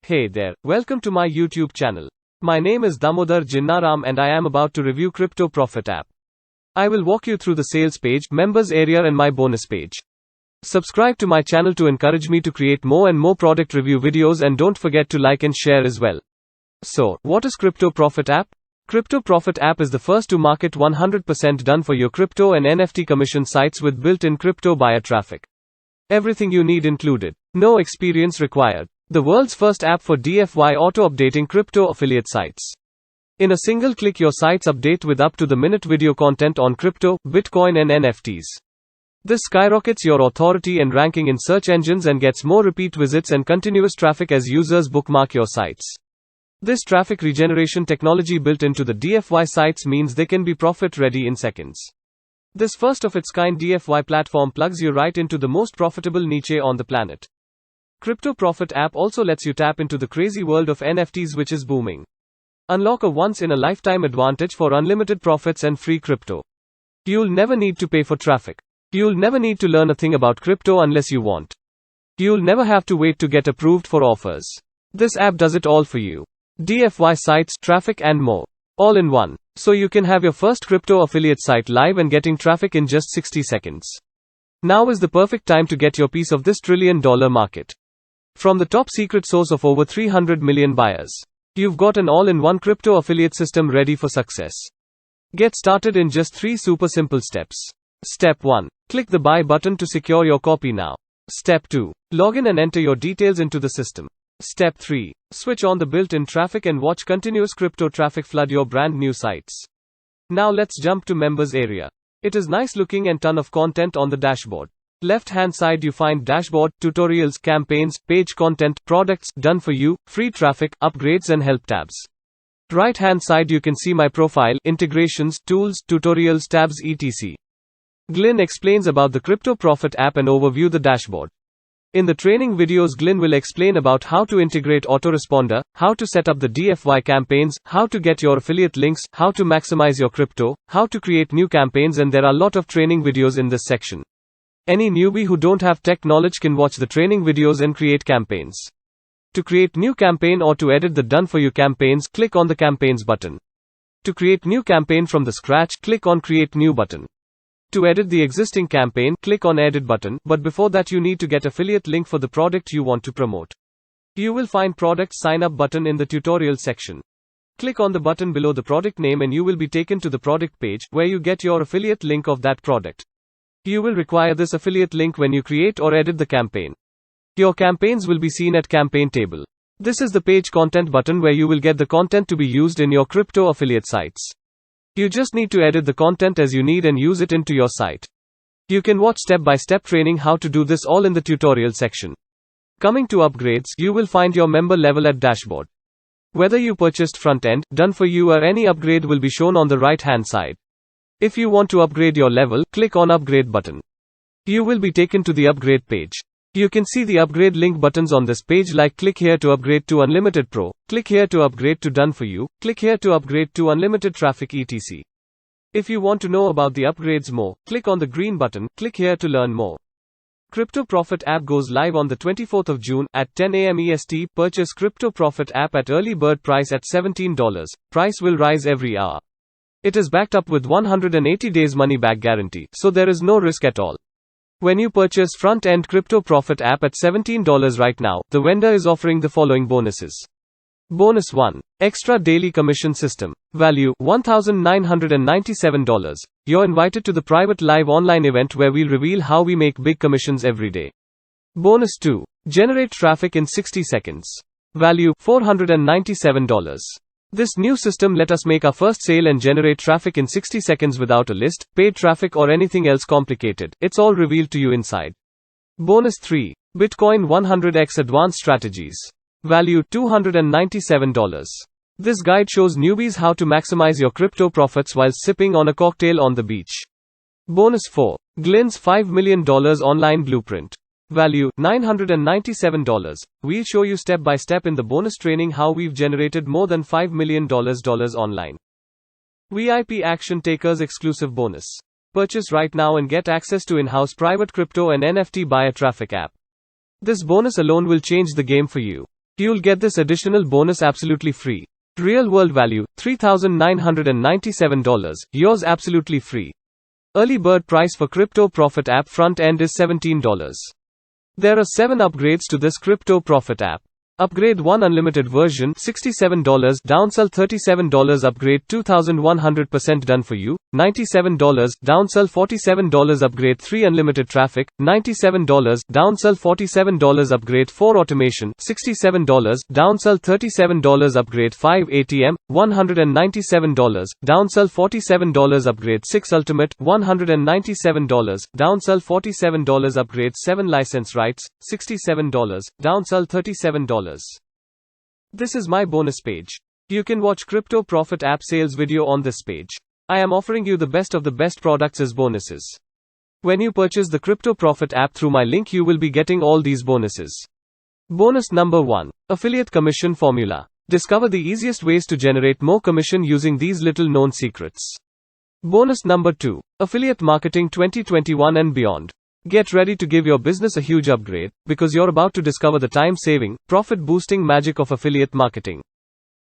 Hey there, welcome to my YouTube channel. My name is Damodar Jinnaram and I am about to review Crypto Profit app. I will walk you through the sales page, members area and my bonus page. Subscribe to my channel to encourage me to create more and more product review videos, and don't forget to like and share as well. So, what is Crypto Profit app? Crypto Profit app is the first to market 100% done for your crypto and NFT commission sites with built-in crypto buyer traffic. Everything you need included. No experience required. The world's first app for DIY auto-updating crypto affiliate sites. In a single click, your sites update with up-to-the-minute video content on crypto, Bitcoin and NFTs. This skyrockets your authority and ranking in search engines and gets more repeat visits and continuous traffic as users bookmark your sites. This traffic regeneration technology built into the DIY sites means they can be profit-ready in seconds. This first-of-its-kind DIY platform plugs you right into the most profitable niche on the planet. Crypto Profit app also lets you tap into the crazy world of NFTs, which is booming. Unlock a once-in-a-lifetime advantage for unlimited profits and free crypto. You'll never need to pay for traffic. You'll never need to learn a thing about crypto unless you want. You'll never have to wait to get approved for offers. This app does it all for you. DIY sites, traffic and more. All in one. So you can have your first crypto affiliate site live and getting traffic in just 60 seconds. Now is the perfect time to get your piece of this trillion-dollar market. From the top secret source of over 300 million buyers, you've got an all-in-one crypto affiliate system ready for success. Get started in just 3 super simple steps. Step 1. Click the buy button to secure your copy now. Step 2. Log in and enter your details into the system. Step 3. Switch on the built-in traffic and watch continuous crypto traffic flood your brand new sites. Now let's jump to members area. It is nice looking and ton of content on the dashboard. Left hand side you find dashboard, tutorials, campaigns, page content, products, done for you, free traffic, upgrades and help tabs. Right hand side you can see my profile, integrations, tools, tutorials, tabs etc. Glyn explains about the Crypto Profit app and overview the dashboard. In the training videos, Glyn will explain about how to integrate autoresponder, how to set up the DIY campaigns, how to get your affiliate links, how to maximize your crypto, how to create new campaigns, and there are a lot of training videos in this section. Any newbie who don't have tech knowledge can watch the training videos and create campaigns. To create new campaign or to edit the done for you campaigns, click on the campaigns button. To create new campaign from the scratch, click on create new button. To edit the existing campaign, click on edit button, but before that you need to get affiliate link for the product you want to promote. You will find product sign up button in the tutorial section. Click on the button below the product name and you will be taken to the product page, where you get your affiliate link of that product. You will require this affiliate link when you create or edit the campaign. Your campaigns will be seen at campaign table. This is the page content button where you will get the content to be used in your crypto affiliate sites. You just need to edit the content as you need and use it into your site. You can watch step-by-step training how to do this all in the tutorial section. Coming to upgrades, you will find your member level at dashboard. Whether you purchased front end, done for you or any upgrade will be shown on the right hand side. If you want to upgrade your level, click on upgrade button. You will be taken to the upgrade page. You can see the upgrade link buttons on this page, like click here to upgrade to Unlimited Pro, click here to upgrade to Done for You, click here to upgrade to Unlimited Traffic etc. If you want to know about the upgrades more, click on the green button, click here to learn more. Crypto Profit app goes live on the 24th of June at 10 AM EST. Purchase Crypto Profit app at early bird price at $17. Price will rise every hour. It is backed up with 180 days money back guarantee, so there is no risk at all. When you purchase front-end Crypto Profit app at $17 right now, the vendor is offering the following bonuses. Bonus 1. Extra daily commission system. Value, $1,997. You're invited to the private live online event where we'll reveal how we make big commissions every day. Bonus 2. Generate traffic in 60 seconds. Value, $497. This new system let us make our first sale and generate traffic in 60 seconds without a list, paid traffic or anything else complicated. It's all revealed to you inside. Bonus 3. Bitcoin 100x Advanced Strategies. Value, $297. This guide shows newbies how to maximize your crypto profits while sipping on a cocktail on the beach. Bonus 4. Glyn's $5 million online blueprint. Value, $997. We'll show you step by step in the bonus training how we've generated more than $5 million online. VIP Action Takers exclusive bonus. Purchase right now and get access to in-house private crypto and NFT buyer traffic app. This bonus alone will change the game for you. You'll get this additional bonus absolutely free. Real world value, $3,997. Yours absolutely free. Early bird price for Crypto Profit app front end is $17. There are 7 upgrades to this Crypto Profit app. Upgrade 1 unlimited version $67, downsell $37, upgrade 2100% done for you $97, downsell $47, upgrade 3 unlimited traffic $97, downsell $47, upgrade 4 automation $67, downsell $37, upgrade 5 ATM $197, downsell $47, upgrade 6 ultimate $197, downsell $47, upgrade 7 license rights $67, downsell $37. This is my bonus page. You can watch Crypto Profit app sales video on this page. I am offering you the best of the best products as bonuses. When you purchase the Crypto Profit app through my link, you will be getting all these bonuses. Bonus number 1. Affiliate Commission Formula. Discover the easiest ways to generate more commission using these little known secrets. Bonus number 2. Affiliate Marketing 2021 and beyond. Get ready to give your business a huge upgrade, because you're about to discover the time-saving, profit-boosting magic of affiliate marketing.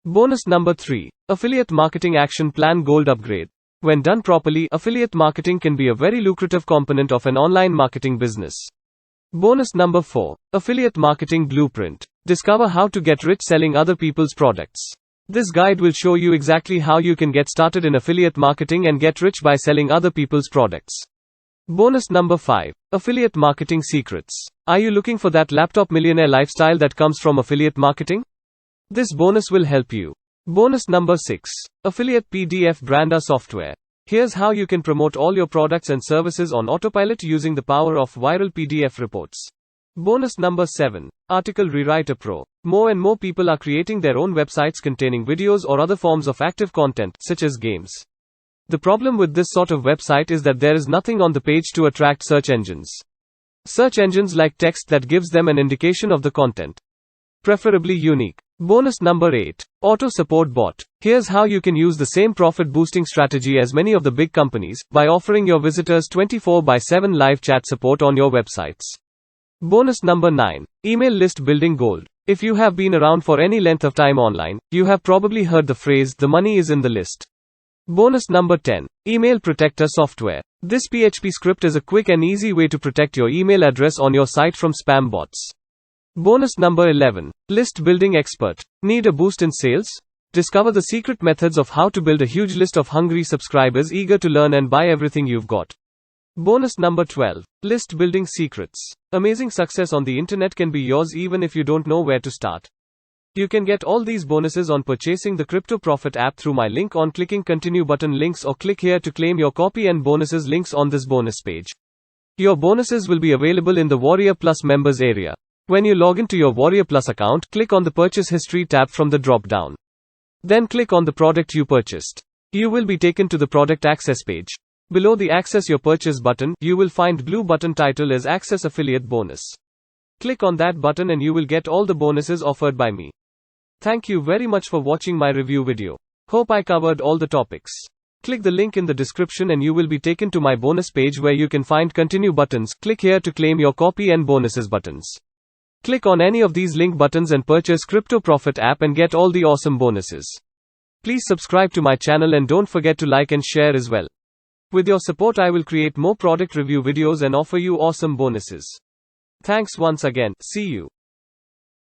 Bonus number 3. Affiliate Marketing Action Plan Gold Upgrade. When done properly, affiliate marketing can be a very lucrative component of an online marketing business. Bonus number 4. Affiliate Marketing Blueprint. Discover how to get rich selling other people's products. This guide will show you exactly how you can get started in affiliate marketing and get rich by selling other people's products. Bonus number 5. Affiliate Marketing Secrets. Are you looking for that laptop millionaire lifestyle that comes from affiliate marketing? This bonus will help you. Bonus number 6. Affiliate PDF Brander Software. Here's how you can promote all your products and services on autopilot using the power of viral PDF reports. Bonus number 7. Article Rewriter Pro. More and more people are creating their own websites containing videos or other forms of active content, such as games. The problem with this sort of website is that there is nothing on the page to attract search engines. Search engines like text that gives them an indication of the content. Preferably unique. Bonus number 8. Auto Support Bot. Here's how you can use the same profit boosting strategy as many of the big companies, by offering your visitors 24/7 live chat support on your websites. Bonus number 9. Email List Building Gold. If you have been around for any length of time online, you have probably heard the phrase, "the money is in the list." Bonus number 10. Email Protector Software. This PHP script is a quick and easy way to protect your email address on your site from spam bots. Bonus number 11. List Building Expert. Need a boost in sales? Discover the secret methods of how to build a huge list of hungry subscribers eager to learn and buy everything you've got. Bonus number 12. List Building Secrets. Amazing success on the internet can be yours even if you don't know where to start. You can get all these bonuses on purchasing the Crypto Profit app through my link on clicking continue button links, or click here to claim your copy and bonuses links on this bonus page. Your bonuses will be available in the Warrior Plus members area. When you log into your Warrior Plus account, click on the Purchase History tab from the drop down. Then click on the product you purchased. You will be taken to the Product Access page. Below the Access Your Purchase button, you will find blue button titled as Access Affiliate Bonus. Click on that button and you will get all the bonuses offered by me. Thank you very much for watching my review video. Hope I covered all the topics. Click the link in the description and you will be taken to my bonus page where you can find continue buttons. Click here to claim your copy and bonuses buttons. Click on any of these link buttons and purchase Crypto Profit app and get all the awesome bonuses. Please subscribe to my channel and don't forget to like and share as well. With your support, I will create more product review videos and offer you awesome bonuses. Thanks once again. See you.